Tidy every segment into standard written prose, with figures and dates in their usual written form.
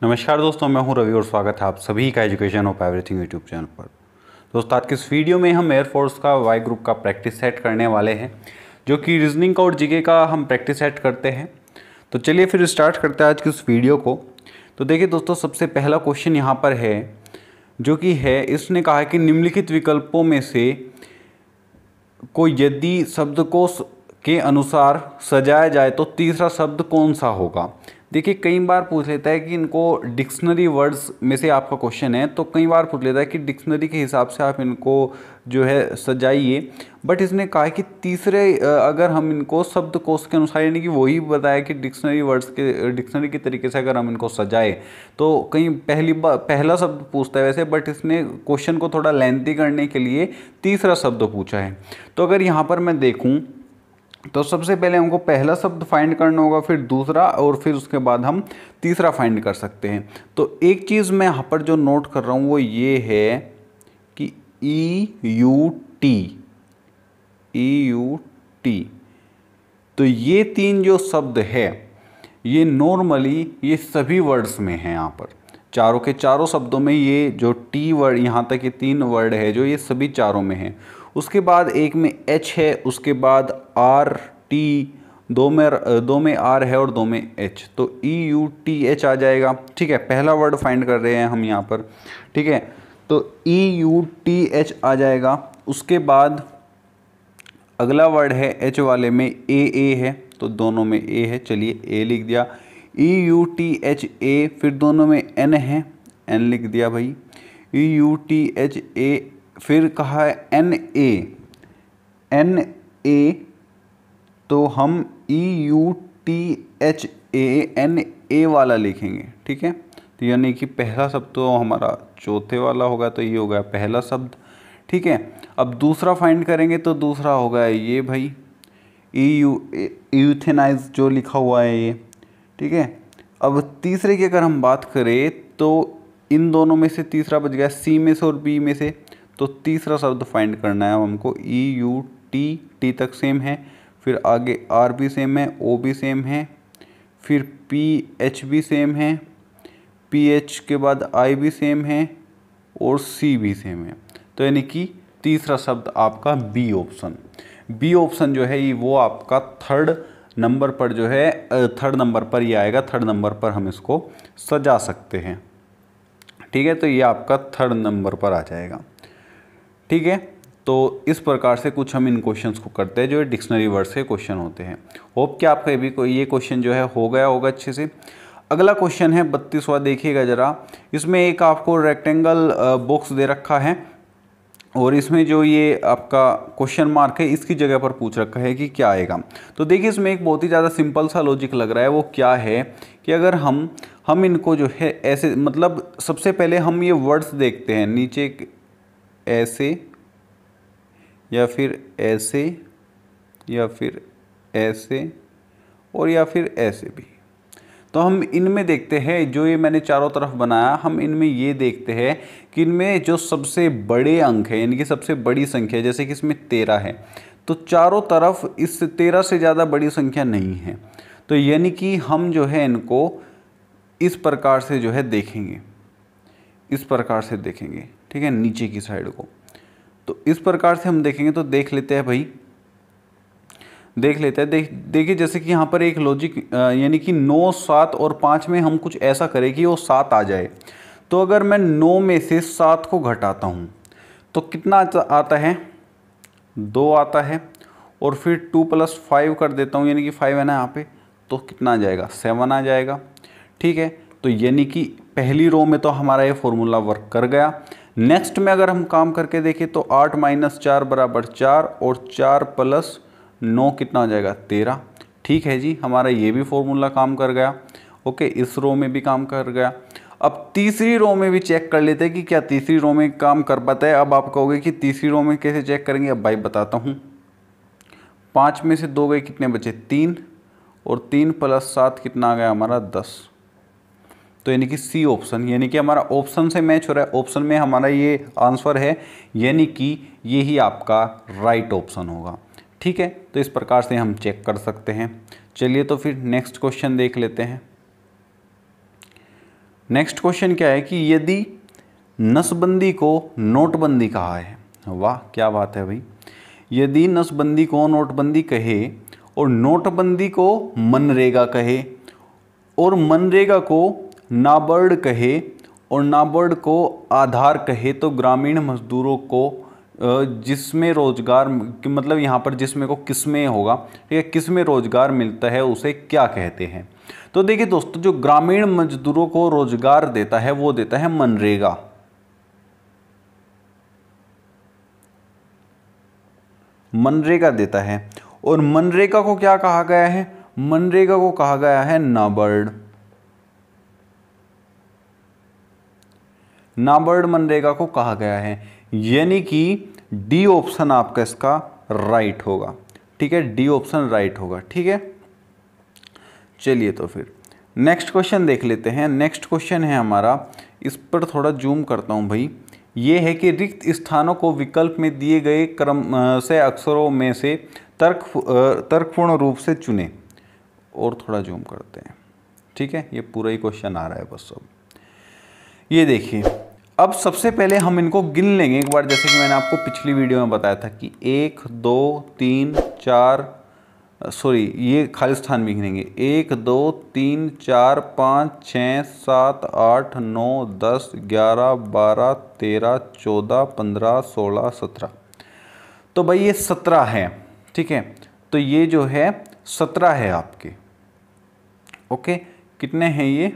नमस्कार दोस्तों, मैं हूं रवि और स्वागत है आप सभी का education of everything YouTube channel पर। दोस्तों, आज के इस वीडियो में हम एयरफोर्स का वाई ग्रुप का प्रैक्टिस सेट करने वाले हैं, जो कि रीजनिंग का और जीके का हम प्रैक्टिस सेट करते हैं। तो चलिए फिर स्टार्ट करते हैं आज की इस वीडियो को। तो देखिए दोस्तों, सबसे पहला क्वेश्चन यहाँ पर है, जो कि है, इसने कहा है कि निम्नलिखित विकल्पों में से कोई यदि शब्दकोश के अनुसार सजाया जाए तो तीसरा शब्द कौन सा होगा। देखिए, कई बार पूछ लेता है कि इनको डिक्शनरी वर्ड्स में से आपका क्वेश्चन है, तो कई बार पूछ लेता है कि डिक्शनरी के हिसाब से आप इनको जो है सजाइए। बट इसने कहा है कि तीसरे अगर हम इनको शब्दकोश के अनुसार, यानी कि वही बताया कि डिक्शनरी वर्ड्स के डिक्शनरी के तरीके से अगर हम इनको सजाए तो कहीं पहला शब्द पूछता है वैसे, बट इसने क्वेश्चन को थोड़ा लेंथी करने के लिए तीसरा शब्द पूछा है। तो अगर यहाँ पर मैं देखूँ तो सबसे पहले हमको पहला शब्द फाइंड करना होगा, फिर दूसरा, और फिर उसके बाद हम तीसरा फाइंड कर सकते हैं। तो एक चीज़ मैं यहाँ पर जो नोट कर रहा हूँ वो ये है कि ई यू तो ये तीन जो शब्द है ये नॉर्मली ये सभी वर्ड्स में है। यहाँ पर चारों के चारों शब्दों में ये जो टी वर्ड, यहाँ तक ये तीन वर्ड है जो ये सभी चारों में है। उसके बाद एक में एच है, उसके बाद आर टी, दो में आर है और दो में एच, तो EUTH आ जाएगा। ठीक है, पहला वर्ड फाइंड कर रहे हैं हम यहाँ पर। ठीक है, तो EUTH आ जाएगा। उसके बाद अगला वर्ड है एच वाले में ए है, तो दोनों में ए है, चलिए ए लिख दिया। EUTHA, फिर दोनों में एन है, एन लिख दिया भाई। EUTHA, फिर कहा है एन ए, तो हम EUTHANA वाला लिखेंगे। ठीक है, तो यानी कि पहला शब्द तो हमारा चौथे वाला होगा, तो ये हो गया पहला शब्द। ठीक है, अब दूसरा फाइंड करेंगे तो दूसरा होगा ये भाई यूथेनाइज जो लिखा हुआ है ये। ठीक है, अब तीसरे की अगर हम बात करें तो इन दोनों में से तीसरा बच गया, सी में से और बी में से, तो तीसरा शब्द फाइंड करना है हमको। EUT तक सेम है, फिर आगे आर भी सेम है, ओ भी सेम है, फिर PH भी सेम है, PH के बाद I भी सेम है और C भी सेम है। तो यानी कि तीसरा शब्द आपका बी ऑप्शन जो है ये वो आपका थर्ड नंबर पर जो है थर्ड नंबर पर ये आएगा। थर्ड नंबर पर हम इसको सजा सकते हैं। ठीक है, तो ये आपका थर्ड नंबर पर आ जाएगा। ठीक है, तो इस प्रकार से कुछ हम इन क्वेश्चंस को करते हैं जो डिक्शनरी वर्ड्स के क्वेश्चन होते हैं। होप कि आपका भी ये क्वेश्चन जो है हो गया होगा अच्छे से। अगला क्वेश्चन है 32वां, देखिएगा ज़रा। इसमें एक आपको रेक्टेंगल बॉक्स दे रखा है और इसमें जो ये आपका क्वेश्चन मार्क है इसकी जगह पर पूछ रखा है कि क्या आएगा। तो देखिए, इसमें एक बहुत ही ज़्यादा सिंपल सा लॉजिक लग रहा है। वो क्या है कि अगर हम इनको जो है ऐसे, मतलब सबसे पहले हम ये वर्ड्स देखते हैं, नीचे ऐसे या फिर ऐसे या फिर ऐसे और या फिर ऐसे भी। तो हम इनमें देखते हैं, जो ये मैंने चारों तरफ बनाया, हम इनमें ये देखते हैं कि इनमें जो सबसे बड़े अंक है, यानी कि सबसे बड़ी संख्या, जैसे कि इसमें 13 है, तो चारों तरफ इस 13 से ज़्यादा बड़ी संख्या नहीं है। तो यानी कि हम जो है इनको इस प्रकार से जो है देखेंगे, इस प्रकार से देखेंगे। ठीक है, नीचे की साइड को, तो इस प्रकार से हम देखेंगे। तो देख लेते हैं भाई, देख लेते हैं। देखिए, जैसे कि यहाँ पर एक लॉजिक, यानी कि 9, 7 और 5 में हम कुछ ऐसा करें कि वो 7 आ जाए। तो अगर मैं 9 में से 7 को घटाता हूँ तो कितना आता है, 2 आता है, और फिर 2 + 5 कर देता हूँ, यानी कि 5 है ना यहाँ पे, तो कितना आ जाएगा, 7 आ जाएगा। ठीक है, तो यानी कि पहली रो में तो हमारा ये फॉर्मूला वर्क कर गया। नेक्स्ट में अगर हम काम करके देखें तो 8 - 4 = 4 और 4 + 9 कितना हो जाएगा, 13। ठीक है जी, हमारा ये भी फॉर्मूला काम कर गया। ओके, इस रो में भी काम कर गया। अब तीसरी रो में भी चेक कर लेते हैं कि क्या तीसरी रो में काम कर पाता है। अब आप कहोगे कि तीसरी रो में कैसे चेक करेंगे। अब भाई बताता हूँ। 5 में से 2 गए, कितने बचे, 3, और 3 + 7 कितना आ गया हमारा, 10। तो यानी कि सी ऑप्शन, यानी कि हमारा ऑप्शन से मैच हो रहा है। ऑप्शन में हमारा ये आंसर है, यानी कि ये ही आपका राइट ऑप्शन होगा। ठीक है, तो इस प्रकार से हम चेक कर सकते हैं। चलिए तो फिर नेक्स्ट क्वेश्चन देख लेते हैं। नेक्स्ट क्वेश्चन क्या है कि यदि नसबंदी को नोटबंदी कहा है, वाह क्या बात है भाई, यदि नसबंदी को नोटबंदी कहे और नोटबंदी को मनरेगा कहे और मनरेगा को नाबार्ड कहे और नाबार्ड को आधार कहे तो ग्रामीण मजदूरों को जिसमें रोजगार, मतलब यहाँ पर जिसमें को किसमें होगा, ठीक है, किसमें रोजगार मिलता है उसे क्या कहते हैं। तो देखिए दोस्तों, जो ग्रामीण मजदूरों को रोजगार देता है वो देता है मनरेगा। मनरेगा देता है। और मनरेगा को क्या कहा गया है, मनरेगा को कहा गया है नाबार्ड। नाबार्ड मनरेगा को कहा गया है, यानी कि डी ऑप्शन आपका इसका राइट होगा। ठीक है, डी ऑप्शन राइट होगा। ठीक है, चलिए तो फिर नेक्स्ट क्वेश्चन देख लेते हैं। नेक्स्ट क्वेश्चन है हमारा, इस पर थोड़ा जूम करता हूं भाई। ये है कि रिक्त स्थानों को विकल्प में दिए गए क्रम से अक्षरों में से तर्कपूर्ण रूप से चुने। और थोड़ा जूम करते हैं। ठीक है, ये पूरा ही क्वेश्चन आ रहा है बस। अब ये देखिए, अब सबसे पहले हम इनको गिन लेंगे एक बार, जैसे कि मैंने आपको पिछली वीडियो में बताया था कि 1 2 3 4, सॉरी ये खाली स्थान भी गिनेंगे, 1 2 3 4 5 6 7 8 9 10 11 12 13 14 15 16 17। तो भाई ये 17 है। ठीक है, तो ये जो है 17 है आपके। ओके, कितने हैं ये,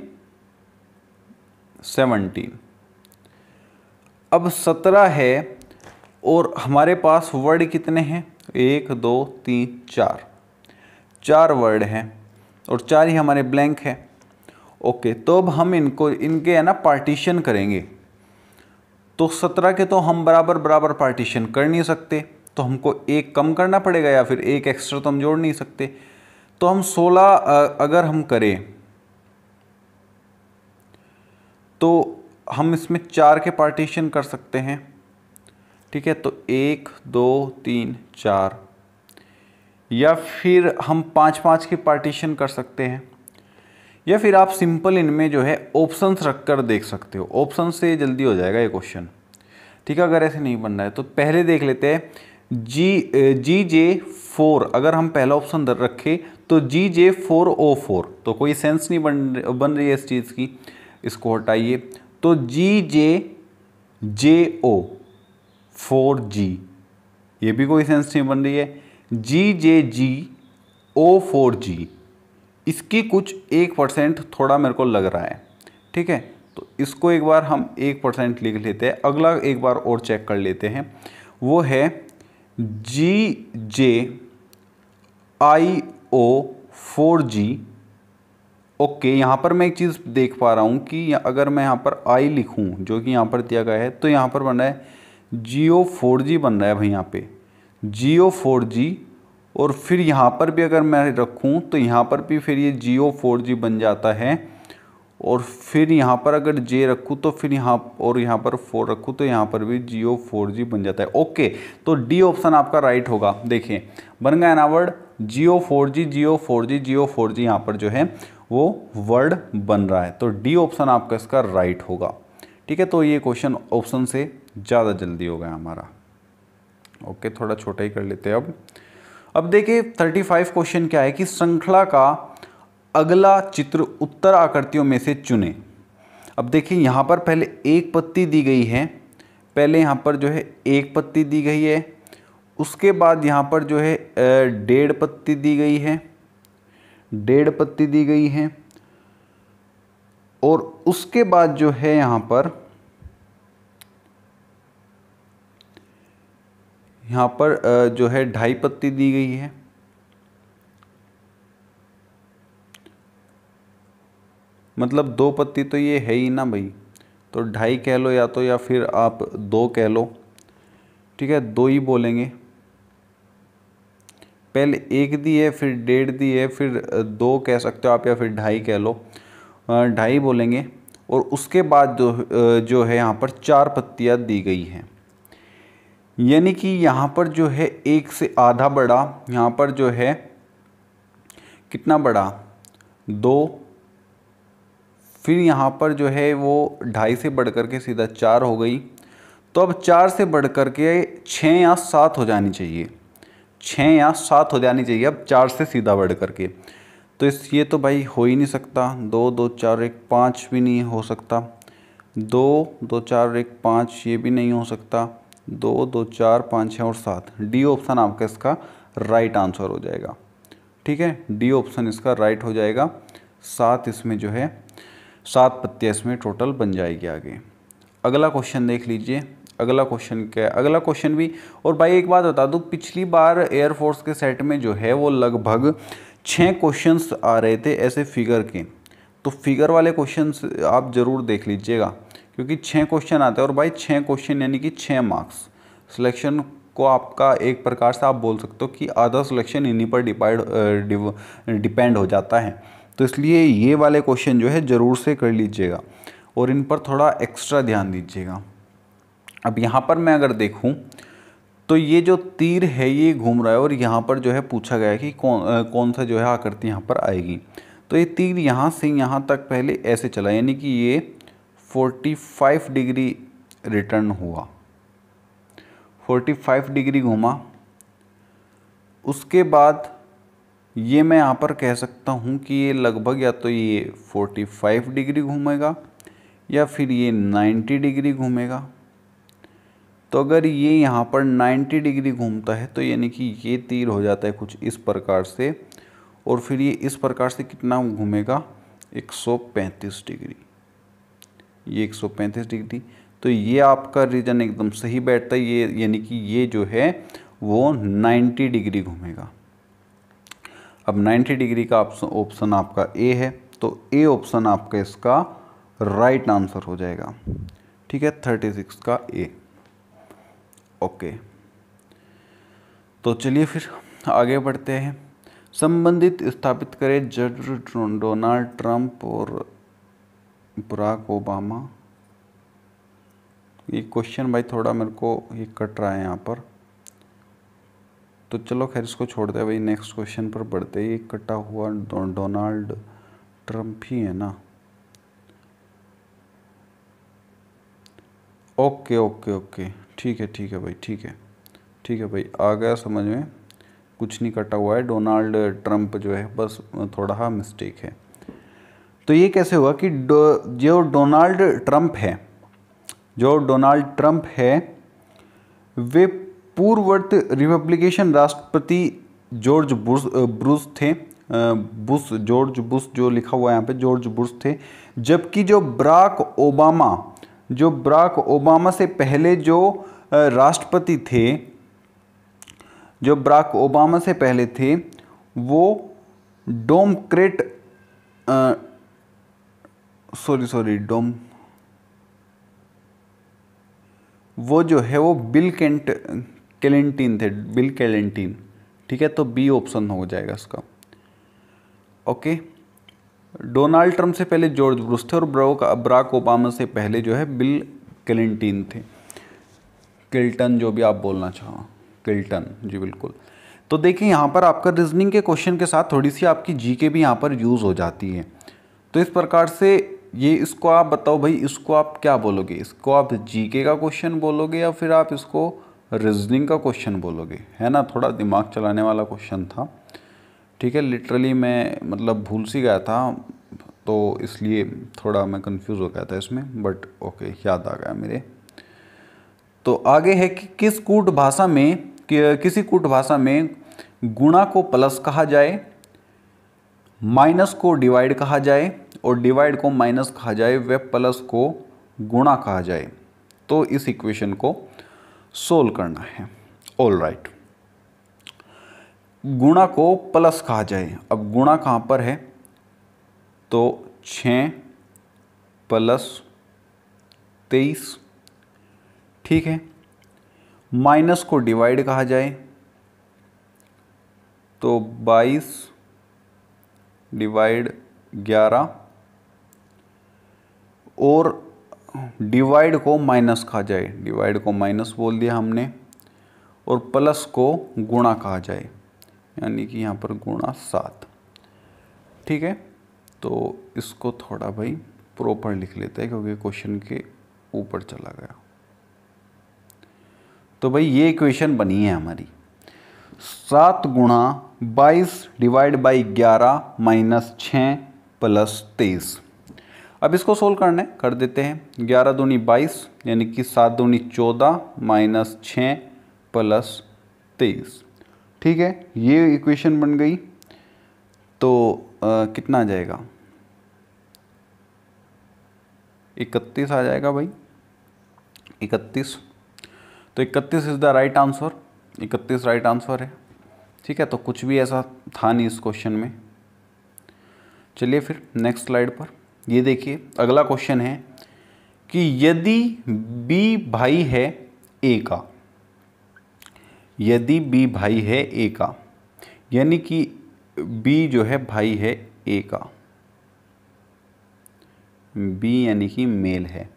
17। अब 17 है और हमारे पास वर्ड कितने हैं, 1 2 3 4 वर्ड हैं और 4 ही हमारे ब्लैंक है। ओके, तो अब हम इनके है ना पार्टीशन करेंगे। तो 17 के तो हम बराबर बराबर पार्टीशन कर नहीं सकते, तो हमको एक कम करना पड़ेगा या फिर एक एक्स्ट्रा तो हम जोड़ नहीं सकते। तो हम 16 अगर हम करें तो हम इसमें 4 के पार्टीशन कर सकते हैं। ठीक है, तो 1 2 3 4, या फिर हम 5 के पार्टीशन कर सकते हैं, या फिर आप सिंपल इनमें जो है ऑप्शंस रख कर देख सकते हो। ऑप्शन से जल्दी हो जाएगा ये क्वेश्चन। ठीक है, अगर ऐसे नहीं बन रहा है तो पहले देख लेते हैं। GJ4 अगर हम पहला ऑप्शन रखें तो GJ4O4, तो कोई सेंस नहीं बन रही है इस चीज़ की, इसको हटाइए। तो GJO4G, ये भी कोई सेंस नहीं बन रही है। GJGO4G, इसकी कुछ 1% थोड़ा मेरे को लग रहा है। ठीक है, तो इसको एक बार हम 1% लिख लेते हैं। अगला एक बार और चेक कर लेते हैं, वो है GJIO4G। ओके, यहाँ पर मैं एक चीज़ देख पा रहा हूँ कि अगर मैं यहाँ पर आई लिखूँ जो कि यहाँ पर दिया गया है, तो यहाँ पर बन रहा है GO4G बन रहा है भाई, यहाँ पे GO4G। और फिर यहाँ पर भी अगर मैं रखूँ तो यहाँ पर भी फिर ये GO4G बन जाता है। और फिर यहाँ पर अगर J रखूँ तो फिर यहाँ और यहाँ पर 4 रखूँ तो यहाँ पर भी GO4G बन जाता है। ओके, तो डी ऑप्शन आपका राइट होगा। देखिए बन गया ना वर्ड GO4G GO4G GO4G, यहाँ पर जो है वो वर्ड बन रहा है। तो डी ऑप्शन आपका इसका राइट होगा। ठीक है, तो ये क्वेश्चन ऑप्शन से ज़्यादा जल्दी हो गया हमारा। ओके, थोड़ा छोटा ही कर लेते हैं। अब देखिए 35 क्वेश्चन क्या है कि श्रृंखला का अगला चित्र उत्तर आकृतियों में से चुने। अब देखिए यहाँ पर पहले एक पत्ती दी गई है, पहले यहाँ पर जो है एक पत्ती दी गई है, उसके बाद यहाँ पर जो है 1.5 पत्ती दी गई है, 1.5 पत्ती दी गई है, और उसके बाद जो है यहाँ पर जो है 2.5 पत्ती दी गई है। मतलब 2 पत्ती तो ये है ही ना भाई, तो 2.5 कह लो या तो, या फिर आप 2 कह लो। ठीक है, 2 ही बोलेंगे। पहले 1 दी है, फिर 1.5 दी है, फिर 2 कह सकते हो आप, या फिर 2.5 कह लो, 2.5 बोलेंगे। और उसके बाद जो है यहाँ पर 4 पत्तियाँ दी गई हैं, यानी कि यहाँ पर जो है 1 से आधा बड़ा, यहाँ पर जो है कितना बड़ा, 2, फिर यहाँ पर जो है वो 2.5 से बढ़ कर के सीधा 4 हो गई। तो अब 4 से बढ़ कर के 6 या 7 हो जानी चाहिए, 6 या 7 हो जानी चाहिए अब 4 से सीधा बढ़ कर के। तो ये तो भाई हो ही नहीं सकता, 2 2 4 1 5 भी नहीं हो सकता, 2 2 4 1 5 ये भी नहीं हो सकता, 2 2 4 5 6 और 7। डी ऑप्शन आपका इसका राइट आंसर हो जाएगा। ठीक है, डी ऑप्शन इसका राइट हो जाएगा। 7 इसमें जो है 7 पत्तियाँ इसमें टोटल बन जाएगी आगे। अगला क्वेश्चन देख लीजिए। अगला क्वेश्चन क्या है? अगला क्वेश्चन भी, और भाई एक बात बता दूं, पिछली बार एयरफोर्स के सेट में जो है वो लगभग 6 क्वेश्चंस आ रहे थे ऐसे फिगर के। तो फिगर वाले क्वेश्चंस आप ज़रूर देख लीजिएगा, क्योंकि 6 क्वेश्चन आते हैं और भाई 6 क्वेश्चन यानी कि 6 मार्क्स। सिलेक्शन को आपका एक प्रकार से आप बोल सकते हो कि आधा सिलेक्शन इन्हीं पर डिपेंड हो जाता है। तो इसलिए ये वाले क्वेश्चन जो है ज़रूर से कर लीजिएगा और इन पर थोड़ा एक्स्ट्रा ध्यान दीजिएगा। अब यहाँ पर मैं अगर देखूँ तो ये जो तीर है ये घूम रहा है और यहाँ पर जो है पूछा गया है कि कौन सा जो है आकृति यहाँ पर आएगी। तो ये तीर यहाँ से यहाँ तक पहले ऐसे चला, यानी कि ये 45 डिग्री रिटर्न हुआ, 45 डिग्री घूमा। उसके बाद ये मैं यहाँ पर कह सकता हूँ कि ये लगभग या तो ये 45 डिग्री घूमेगा या फिर ये 90 डिग्री घूमेगा। तो अगर ये यहाँ पर 90 डिग्री घूमता है तो यानी कि ये तीर हो जाता है कुछ इस प्रकार से, और फिर ये इस प्रकार से कितना घूमेगा, 135 डिग्री, ये 135 डिग्री। तो ये आपका रीजन एकदम सही बैठता है, ये यानी कि ये जो है वो 90 डिग्री घूमेगा। अब 90 डिग्री का ऑप्शन आपका ए है, तो ए ऑप्शन आपका इसका राइट आंसर हो जाएगा। ठीक है, 36 का ए। ओके, तो चलिए फिर आगे बढ़ते हैं। संबंधित स्थापित करें जॉर्ज डोनाल्ड ट्रंप और बराक ओबामा। ये क्वेश्चन भाई थोड़ा मेरे को ये कट रहा है यहाँ पर, तो चलो खैर इसको छोड़ते हैं भाई, नेक्स्ट क्वेश्चन पर बढ़ते हैं। ये कटा हुआ डोनाल्ड ट्रंप ही है ना? ओके ओके ओके, ठीक है भाई, ठीक है भाई, आ गया समझ में, कुछ नहीं कटा हुआ है, डोनाल्ड ट्रंप जो है बस थोड़ा सा मिस्टेक है। तो ये कैसे हुआ कि जो डोनाल्ड ट्रंप है वे पूर्ववर्ती रिपब्लिकन राष्ट्रपति जॉर्ज बुश थे, जॉर्ज बुश जो लिखा हुआ है यहाँ पे जॉर्ज बुश थे। जबकि जो बराक ओबामा से पहले जो राष्ट्रपति थे, जो बराक ओबामा से पहले थे वो वो जो है वो बिल क्लिंटन थे, बिल क्लिंटन। ठीक है, तो बी ऑप्शन हो जाएगा इसका। ओके, डोनाल्ड ट्रंप से पहले जॉर्ज बुश थे और बराक ओबामा से पहले जो है बिल क्लिंटन थे, क्लिंटन जो भी आप बोलना चाहो, क्लिंटन जी बिल्कुल। तो देखिए यहाँ पर आपका रीजनिंग के क्वेश्चन के साथ थोड़ी सी आपकी जीके भी यहाँ पर यूज़ हो जाती है। तो इस प्रकार से ये, इसको आप बताओ भाई, इसको आप क्या बोलोगे? इसको आप जीके का क्वेश्चन बोलोगे या फिर आप इसको रीजनिंग का क्वेश्चन बोलोगे? है ना, थोड़ा दिमाग चलाने वाला क्वेश्चन था। ठीक है, लिटरली मैं मतलब भूल सी गया था, तो इसलिए थोड़ा मैं कंफ्यूज हो गया था इसमें, बट ओके याद आ गया मेरे। तो आगे है कि किसी कूट भाषा में गुणा को प्लस कहा जाए, माइनस को डिवाइड कहा जाए और डिवाइड को माइनस कहा जाए, व प्लस को गुणा कहा जाए। तो इस इक्वेशन को सोल्व करना है। ऑल राइट, गुणा को प्लस कहा जाए। अब गुणा कहाँ पर है? तो 6 प्लस 23। ठीक है, माइनस को डिवाइड कहा जाए तो 22 डिवाइड 11 और डिवाइड को माइनस कहा जाए, डिवाइड को माइनस बोल दिया हमने, और प्लस को गुणा कहा जाए, यानी कि यहाँ पर गुणा 7। ठीक है, तो इसको थोड़ा भाई प्रॉपर लिख लेते हैं क्योंकि क्वेश्चन के ऊपर चला गया। तो भाई ये इक्वेशन बनी है हमारी 7 गुणा 22 डिवाइड बाई 11 माइनस 6 प्लस 23। अब इसको सोल्व करना है, कर देते हैं। 11 दूनी 22 यानी कि 7 दूनी 14 माइनस 6 प्लस 23। ठीक है, ये इक्वेशन बन गई। तो कितना आ जाएगा? 31 आ जाएगा भाई, 31। तो 31 is the right answer, 31 right answer है। ठीक है, तो कुछ भी ऐसा था नहीं इस क्वेश्चन में। चलिए फिर नेक्स्ट स्लाइड पर, ये देखिए अगला क्वेश्चन है कि यदि B भाई है A का, यदि B भाई है A का, यानी कि B जो है भाई है A का, B यानी कि मेल है।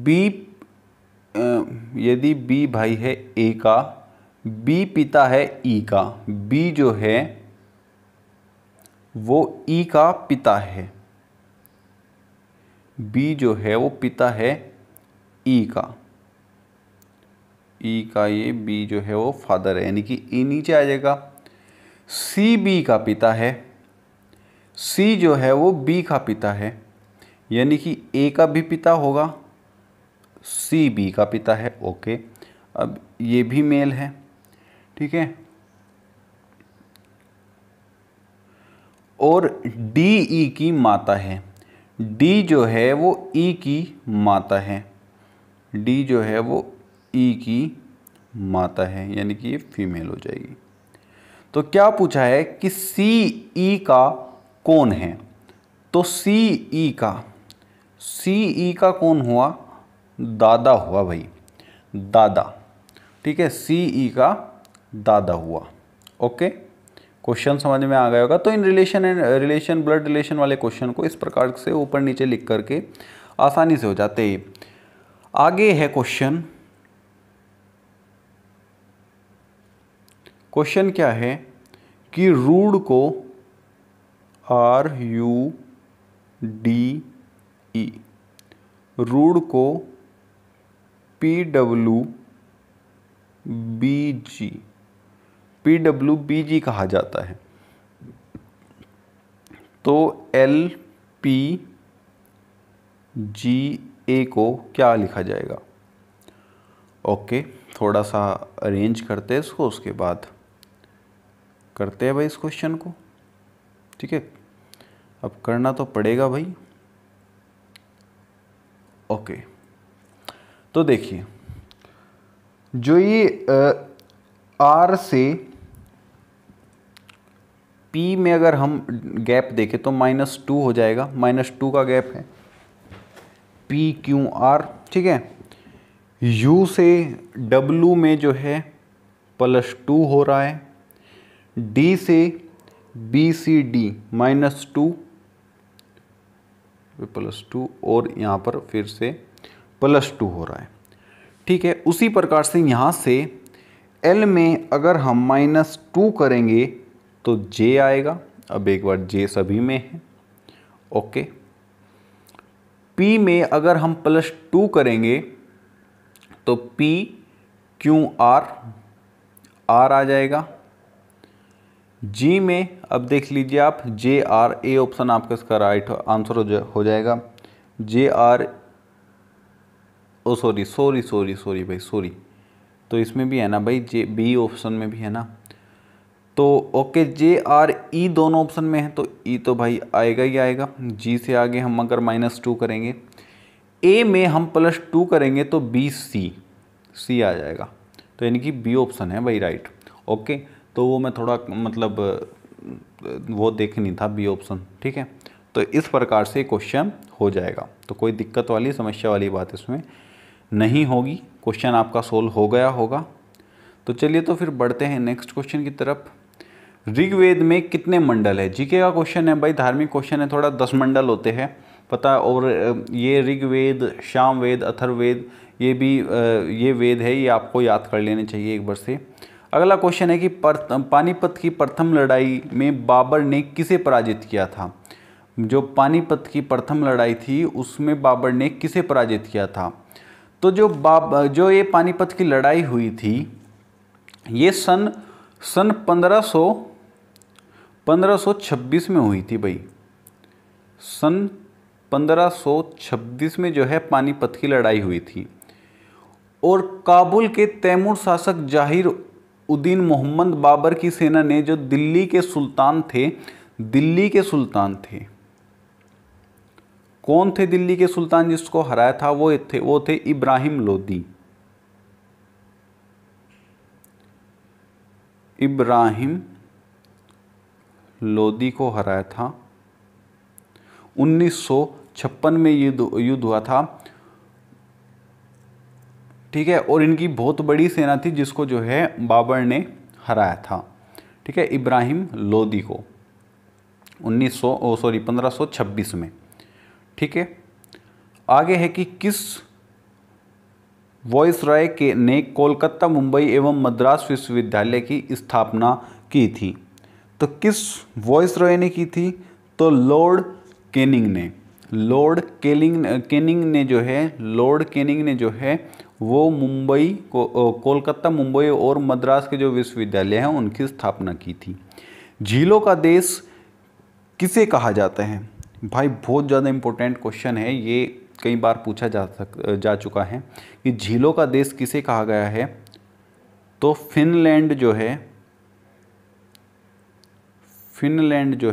B यदि B भाई है A का, B पिता है E का, B जो है वो E का पिता है, B जो है वो पिता है E का, E का ये B जो है वो फादर है, यानी कि E नीचे आ जाएगा। C B का पिता है, C जो है वो B का पिता है, यानी कि A का भी पिता होगा, C B का पिता है। ओके, अब ये भी मेल है। ठीक है, और D E की माता है, D जो है वो E की माता है, D जो है वो E की माता है, यानी कि ये फीमेल हो जाएगी। तो क्या पूछा है कि C E का कौन है? तो C E का कौन हुआ? दादा हुआ भाई, दादा। ठीक है, C E का दादा हुआ। ओके, क्वेश्चन समझ में आ गया होगा। तो इन रिलेशन ब्लड रिलेशन वाले क्वेश्चन को इस प्रकार से ऊपर नीचे लिख करके आसानी से हो जाते हैं। आगे है क्वेश्चन क्या है कि रूड को RUDE, रूड को PWBG कहा जाता है। तो LPGA को क्या लिखा जाएगा? ओके, थोड़ा सा अरेंज करते हैं इसको, उसके बाद करते हैं भाई इस क्वेश्चन को। ठीक है, अब करना तो पड़ेगा भाई। ओके, तो देखिए जो ये R से P में अगर हम गैप देखें तो -2 हो जाएगा, -2 का गैप है PQR। ठीक है, U से W में जो है +2 हो रहा है, D से BCD -2 +2 और यहाँ पर फिर से +2 हो रहा है। ठीक है, उसी प्रकार से यहाँ से L में अगर हम -2 करेंगे तो J आएगा। अब एक बार J सभी में है। ओके, P में अगर हम +2 करेंगे तो PQR R आ जाएगा। G में अब देख लीजिए आप, JR, A ऑप्शन आपका इसका राइट आंसर हो जाएगा। JR, ओ सॉरी भाई, सॉरी, तो इसमें भी है ना भाई, B ऑप्शन में भी है ना। तो ओके, JRE दोनों ऑप्शन में है, तो E तो भाई आएगा ही आएगा। G से आगे हम अगर -2 करेंगे, A में हम +2 करेंगे तो C आ जाएगा। तो यानी कि B ऑप्शन है भाई राइट। ओके, तो वो मैं थोड़ा मतलब वो देखनी था B ऑप्शन। ठीक है, तो इस प्रकार से क्वेश्चन हो जाएगा। तो कोई दिक्कत वाली समस्या वाली बात इसमें नहीं होगी, क्वेश्चन आपका सोल्व हो गया होगा। तो चलिए तो फिर बढ़ते हैं नेक्स्ट क्वेश्चन की तरफ। ऋग्वेद में कितने मंडल है? जीके का क्वेश्चन है भाई, धार्मिक क्वेश्चन है थोड़ा। 10 मंडल होते हैं पता। और ये ऋग्वेद, सामवेद, अथर्ववेद, ये भी ये वेद है, ये आपको याद कर लेने चाहिए एक बार से। अगला क्वेश्चन है कि पानीपत की प्रथम लड़ाई में बाबर ने किसे पराजित किया था? जो पानीपत की प्रथम लड़ाई थी उसमें बाबर ने किसे पराजित किया था? तो जो ये पानीपत की लड़ाई हुई थी ये सन 1526 में हुई थी भाई। सन 1526 में जो है पानीपत की लड़ाई हुई थी। और काबुल के तैमूर शासक जाहिर उद्दीन मोहम्मद बाबर की सेना ने जो दिल्ली के सुल्तान थे, कौन थे दिल्ली के सुल्तान जिसको हराया था? वो थे इब्राहिम लोदी। इब्राहिम लोदी को हराया था। 1956 में युद्ध हुआ था, ठीक है। और इनकी बहुत बड़ी सेना थी जिसको जो है बाबर ने हराया था, ठीक है, इब्राहिम लोदी को 1526 में, ठीक है। आगे है कि किस वॉइसरॉय ने कोलकाता, मुंबई एवं मद्रास विश्वविद्यालय की स्थापना की थी? तो किस वॉइसरॉय ने की थी? तो लॉर्ड कैनिंग ने जो है वो कोलकाता, मुंबई और मद्रास के जो विश्वविद्यालय हैं उनकी स्थापना की थी। झीलों का देश किसे कहा जाता है? भाई बहुत ज़्यादा इम्पोर्टेंट क्वेश्चन है ये, कई बार पूछा जा चुका है कि झीलों का देश किसे कहा गया है? तो फिनलैंड जो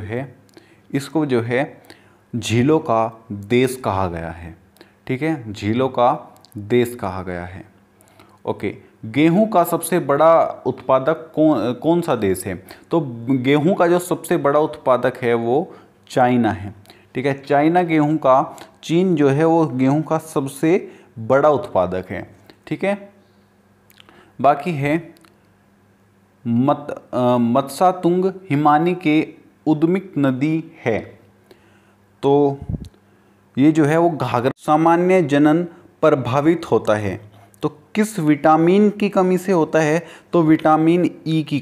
है इसको जो है झीलों का देश कहा गया है, ठीक है, झीलों का देश कहा गया है। ओके, गेहूं का सबसे बड़ा उत्पादक कौन सा देश है? तो गेहूं का जो सबसे बड़ा उत्पादक है वो चाइना है, ठीक है। चीन जो है वो गेहूं का सबसे बड़ा उत्पादक है, ठीक है। बाकी है मत्सातुंग हिमानी के उद्मिक नदी है। तो ये जो है वो घाघरा सामान्य जनन प्रभावित होता है तो किस विटामिन की कमी से होता है? तो विटामिन ई की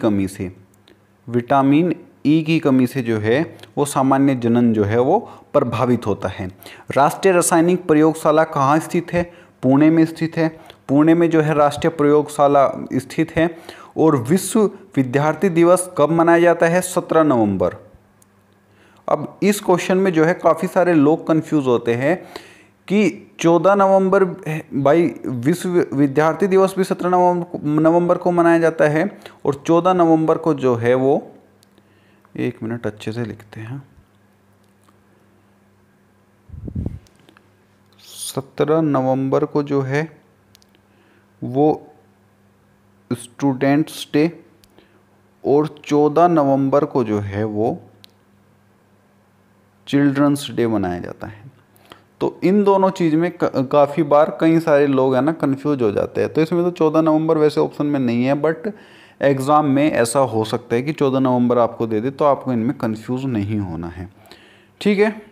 कमी से जो है वो सामान्य जनन जो है वो प्रभावित होता है। राष्ट्रीय रासायनिक प्रयोगशाला कहाँ स्थित है? पुणे में स्थित है। पुणे में जो है राष्ट्रीय प्रयोगशाला स्थित है। और विश्व विद्यार्थी दिवस कब मनाया जाता है? 17 नवंबर। अब इस क्वेश्चन में जो है काफ़ी सारे लोग कंफ्यूज होते हैं कि 14 नवंबर, भाई विश्व विद्यार्थी दिवस भी 17 नवंबर को मनाया जाता है और 14 नवंबर को जो है वो, एक मिनट अच्छे से लिखते हैं, 17 नवंबर को जो है वो स्टूडेंट्स डे और 14 नवंबर को जो है वो चिल्ड्रंस डे मनाया जाता है। तो इन दोनों चीज़ में काफ़ी बार कई सारे लोग हैं ना कंफ्यूज हो जाते हैं। तो इसमें तो 14 नवंबर वैसे ऑप्शन में नहीं है, बट एग्ज़ाम में ऐसा हो सकता है कि 14 नवंबर आपको दे दे, तो आपको इनमें कंफ्यूज नहीं होना है, ठीक है।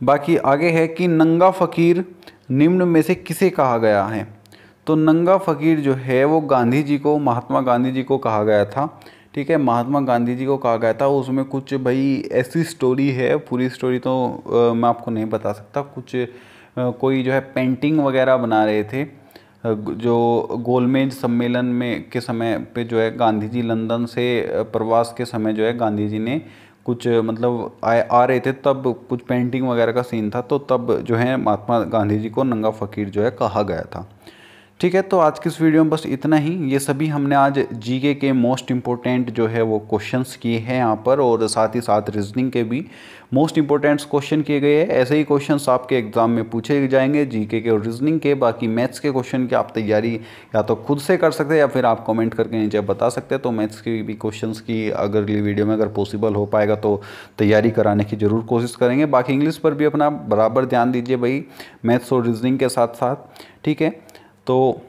बाकी आगे है कि नंगा फ़कीर निम्न में से किसे कहा गया है? तो नंगा फ़कीर जो है वो महात्मा गांधी जी को कहा गया था, ठीक है, महात्मा गांधी जी को कहा गया था। उसमें कुछ भाई ऐसी स्टोरी है, पूरी स्टोरी तो मैं आपको नहीं बता सकता। कुछ कोई जो है पेंटिंग वगैरह बना रहे थे, जो गोलमेज सम्मेलन में के समय पे जो है गांधी जी लंदन से प्रवास के समय जो है गांधी जी ने कुछ मतलब आ रहे थे, तब कुछ पेंटिंग वगैरह का सीन था, तो तब जो है महात्मा गांधी जी को नंगा फ़कीर जो है कहा गया था, ठीक है। तो आज की इस वीडियो में बस इतना ही। ये सभी हमने आज जीके के मोस्ट इम्पोर्टेंट जो है वो क्वेश्चंस किए हैं यहाँ पर, और साथ ही साथ रीजनिंग के भी मोस्ट इम्पोर्टेंट क्वेश्चन किए गए हैं। ऐसे ही क्वेश्चंस आपके एग्जाम में पूछे जाएंगे जीके के और रीजनिंग के। बाकी मैथ्स के क्वेश्चन की आप तैयारी या तो खुद से कर सकते हैं या फिर आप कमेंट करके नीचे बता सकते हैं। तो मैथ्स की भी क्वेश्चन की अगली वीडियो में अगर पॉसिबल हो पाएगा तो तैयारी कराने की ज़रूर कोशिश करेंगे। बाकी इंग्लिश पर भी अपना बराबर ध्यान दीजिए भाई, मैथ्स और रीजनिंग के साथ साथ, ठीक है। तो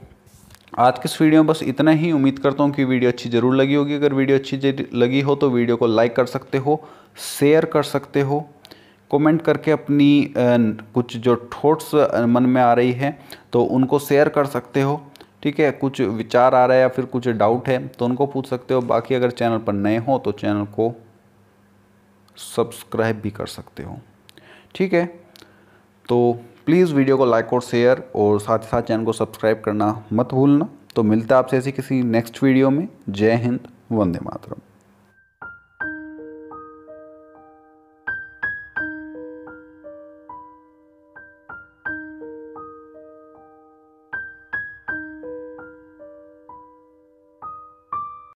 आज के इस वीडियो में बस इतना ही। उम्मीद करता हूँ कि वीडियो अच्छी ज़रूर लगी होगी। अगर वीडियो अच्छी लगी हो तो वीडियो को लाइक कर सकते हो, शेयर कर सकते हो, कमेंट करके अपनी कुछ जो थॉट्स मन में आ रही है तो उनको शेयर कर सकते हो, ठीक है। कुछ विचार आ रहा है या फिर कुछ डाउट है तो उनको पूछ सकते हो। बाकी अगर चैनल पर नए हो तो चैनल को सब्सक्राइब भी कर सकते हो। ठीक है, तो प्लीज़ वीडियो को लाइक और शेयर और साथ ही साथ चैनल को सब्सक्राइब करना मत भूलना। तो मिलता है आपसे ऐसी किसी नेक्स्ट वीडियो में। जय हिंद, वंदे मातरम।